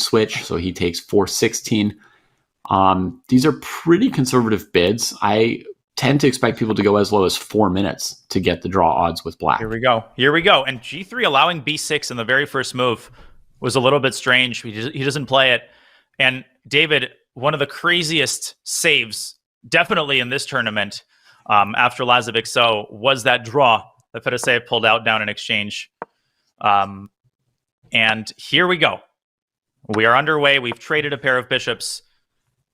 switch, so he takes 416. These are pretty conservative bids. I tend to expect people to go as low as 4 minutes to get the draw odds with black. Here we go. And G3 allowing B6 in the very first move was a little bit strange. He doesn't play it. And David, one of the craziest saves, definitely in this tournament, after Lazovic so was that draw that Fedoseev pulled out down in exchange. And here we go. We are underway. We've traded a pair of bishops.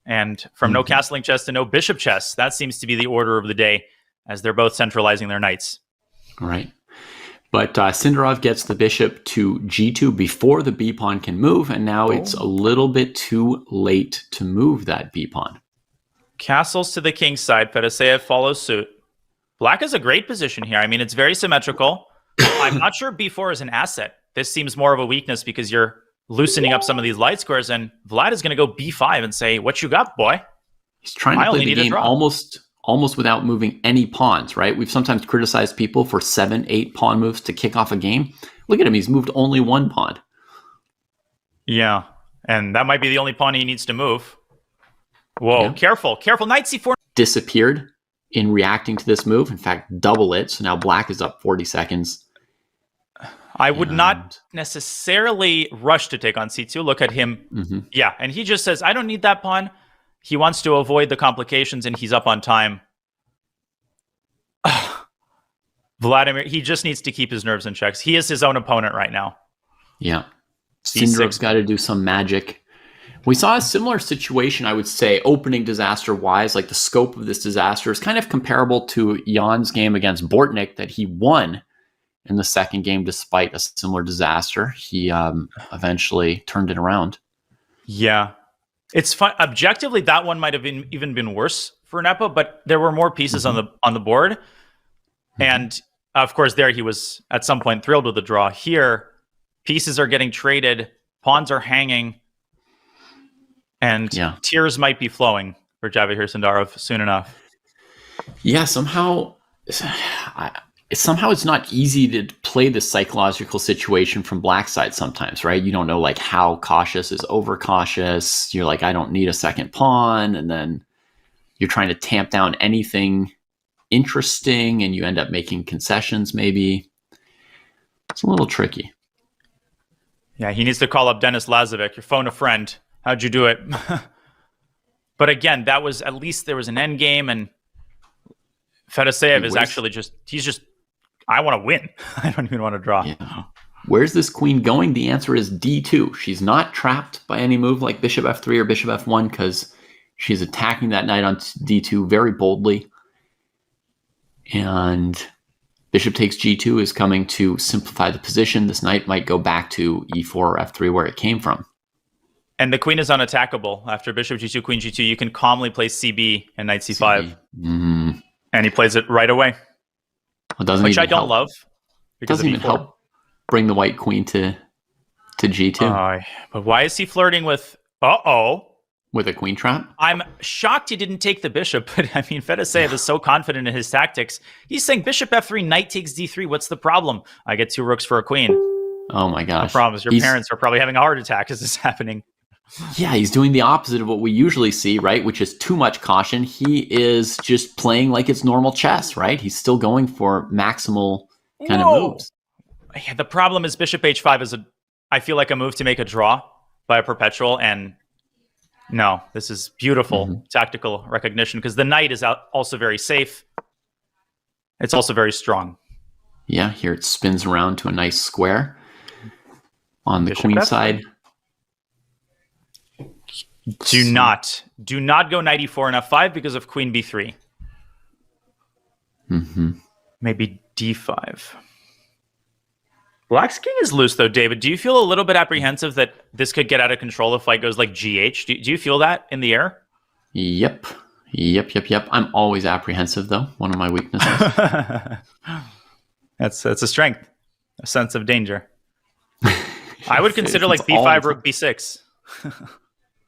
And from no castling chess to no bishop chess, that seems to be the order of the day as they're both centralizing their knights. Right. But Sindarov gets the bishop to G2 before the B pawn can move, and now it's a little bit too late to move that B pawn. Castles to the king's side. Fedoseev follows suit. Black is a great position here. I mean, it's very symmetrical. I'm not sure B4 is an asset. This seems more of a weakness because you're loosening up some of these light squares, and Vlad is going to go B5 and say, "What you got, boy?" He's trying to play the game almost without moving any pawns, right? We've sometimes criticized people for 7-8 pawn moves to kick off a game. Look at him. He's moved only one pawn. Yeah, and that might be the only pawn he needs to move. Whoa, yeah. Careful. Knight C4. Disappeared in reacting to this move. In fact, double it. So now black is up 40 seconds. I would not necessarily rush to take on C2. Look at him. Yeah, and he just says, I don't need that pawn. He wants to avoid the complications, and he's up on time. Vladimir, he just needs to keep his nerves in check. He is his own opponent right now. Yeah. Sindarov's got to do some magic. We saw a similar situation, I would say, opening disaster-wise. Like the scope of this disaster is kind of comparable to Jan's game against Bortnik that he won in the second game despite a similar disaster. He eventually turned it around. Yeah. It's fun. Objectively, that one might have even been worse for Nepo, but there were more pieces on the board. And of course, there he was at some point thrilled with the draw. Here, pieces are getting traded, pawns are hanging, and tears might be flowing for Javokhir Sindarov soon enough. Yeah, somehow it's not easy to play this psychological situation from black side sometimes, right? You don't know like how cautious is overcautious. You're like, I don't need a second pawn. And then you're trying to tamp down anything interesting and you end up making concessions maybe. It's a little tricky. Yeah, he needs to call up Denis Lazovic, your phone a friend. How'd you do it? But again, that was, at least there was an end game, and Fedoseev is actually he's just, I want to win. I don't even want to draw. Yeah. Where's this queen going? The answer is D2. She's not trapped by any move like bishop F3 or bishop F1 because she's attacking that knight on D2 very boldly. And bishop takes G2 is coming to simplify the position. This knight might go back to E4 or F3 where it came from. And the queen is unattackable. After bishop G2, queen G2, you can calmly play CB and knight C5. And he plays it right away. Which I don't love. Because doesn't even help bring the white queen to G2. But why is he flirting with... With a queen trap? I'm shocked he didn't take the bishop, but I mean, Fedoseev is so confident in his tactics. He's saying bishop F3, knight takes D3. What's the problem? I get 2 rooks for a queen. Oh my gosh. The problem is your parents are probably having a heart attack as this is happening. Yeah, he's doing the opposite of what we usually see, right? Which is too much caution. He is just playing like it's normal chess, right? He's still going for maximal kind of moves. Yeah, the problem is bishop H5 is I feel like a move to make a draw by a perpetual, and no, this is beautiful tactical recognition because the knight is also very safe. It's also very strong. Yeah, here it spins around to a nice square on the queen side. Do not go knight E4 and F5 because of queen B3. Maybe D5. Black's king is loose, though, David. Do you feel a little bit apprehensive that this could get out of control if fight goes like GH? Do you feel that in the air? Yep. I'm always apprehensive, though. One of my weaknesses. That's a strength, a sense of danger. I would consider like B5, rook B6.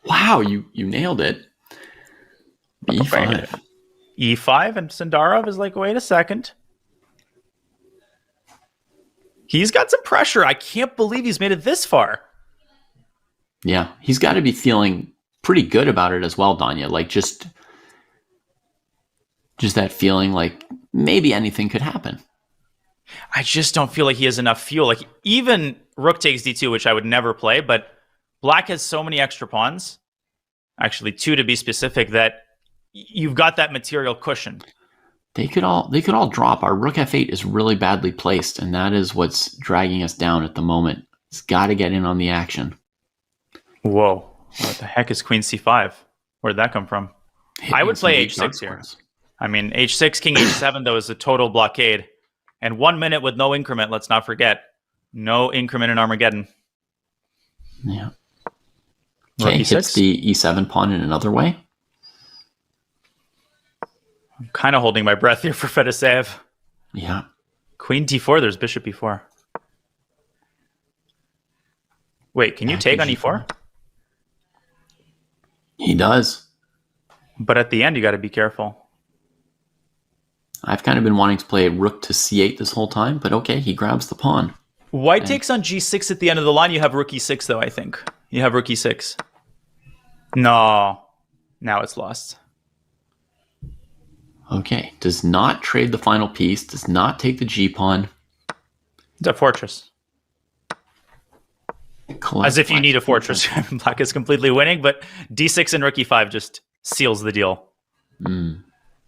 Wow, you nailed it. B5. E5, and Sindarov is like, wait a second. He's got some pressure. I can't believe he's made it this far. Yeah, he's got to be feeling pretty good about it as well, Danya. Like just that feeling like maybe anything could happen. I just don't feel like he has enough fuel. Like even rook takes d2, which I would never play, but black has so many extra pawns, actually 2 to be specific, that you've got that material cushion. They could all drop. Our rook f8 is really badly placed, and that is what's dragging us down at the moment. It's got to get in on the action. Whoa. What the heck is queen c5? Where did that come from? I would play h6 here. I mean, h6, king h7, though, is a total blockade. And 1 minute with no increment, let's not forget. No increment in Armageddon. Yeah. Okay, hits the e7 pawn in another way. I'm kind of holding my breath here for Fedoseev. Yeah. Queen d4, there's bishop e4. Wait, can you take on e4? He does. But at the end, you got to be careful. I've kind of been wanting to play rook to c8 this whole time, but okay, he grabs the pawn. White takes on g6 at the end of the line. You have rook e6, though, I think. You have rook e6. No. Now it's lost. Okay, does not trade the final piece, does not take the g-pawn. It's a fortress. As if you need a fortress. Black is completely winning, but d6 and rook e5 just seals the deal.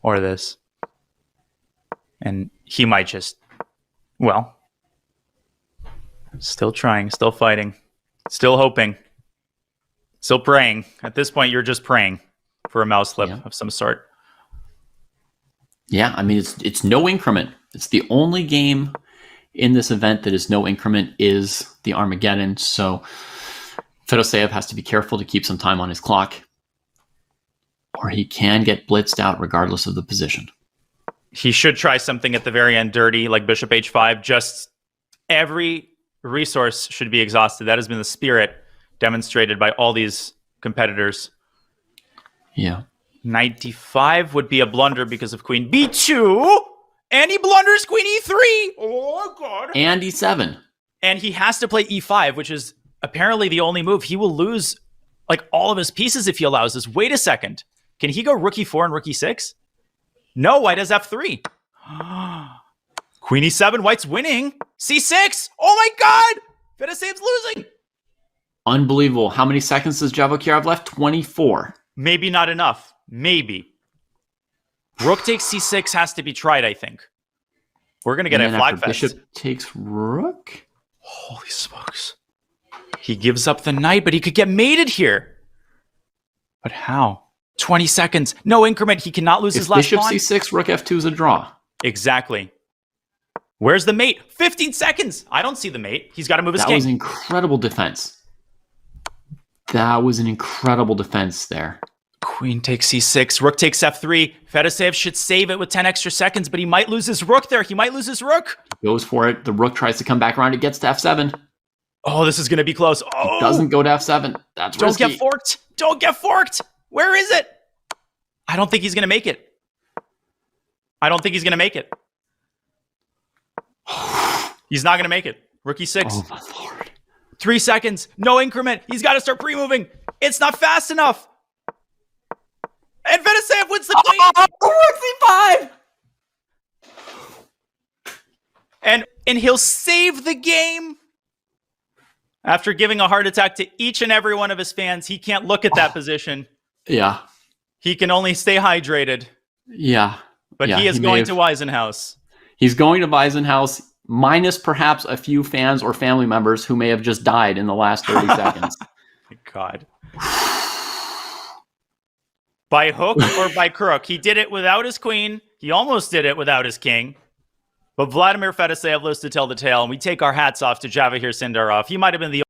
Or this. And he might just, well, still trying, still fighting, still hoping, still praying. At this point, you're just praying for a mouse slip of some sort. Yeah, I mean, it's no increment. It's the only game in this event that is no increment is the Armageddon. So Fedoseev has to be careful to keep some time on his clock, or he can get blitzed out regardless of the position. He should try something at the very end dirty, like bishop h5. Just every resource should be exhausted. That has been the spirit demonstrated by all these competitors. Yeah. Knight d5 would be a blunder because of queen b2. And he blunders queen e3. Oh, God. And e7. And he has to play e5, which is apparently the only move. He will lose like all of his pieces if he allows this. Wait a second. Can he go rook e4 and rook e6? No, white has f3. Queen e7, white's winning. c6. Oh my God. Fedoseev's losing. Unbelievable. How many seconds does Javokhir have left? 24. Maybe not enough. Maybe. Rook takes c6 has to be tried, I think. We're going to get a flag fest. Bishop takes rook? Holy smokes. He gives up the knight, but he could get mated here. But how? 20 seconds. No increment. He cannot lose his last bishop pawn. c6, rook f2 is a draw. Exactly. Where's the mate? 15 seconds. I don't see the mate. He's got to move his king. That was incredible defense. That was an incredible defense there. Queen takes c6. Rook takes f3. Fedoseev should save it with 10 extra seconds, but he might lose his rook there. He might lose his rook. Goes for it. The rook tries to come back around. It gets to f7. Oh, this is going to be close. Oh, it doesn't go to f7. That's risky. Don't get forked. Don't get forked. Where is it? I don't think he's going to make it. I don't think he's going to make it. He's not going to make it. Rook e6. Oh, my Lord. 3 seconds. No increment. He's got to start pre-moving. It's not fast enough. And Fedoseev wins the queen. Oh, rook c5. And he'll save the game. After giving a heart attack to each and every one of his fans, he can't look at that position. Yeah. He can only stay hydrated. Yeah. But he is going to Weisenhaus. He's going to Weisenhaus, minus perhaps a few fans or family members who may have just died in the last 30 seconds. My God. By hook or by crook. He did it without his queen. He almost did it without his king. But Vladimir Fedoseev lives to tell the tale, and we take our hats off to Javokhir Sindarov. He might have been the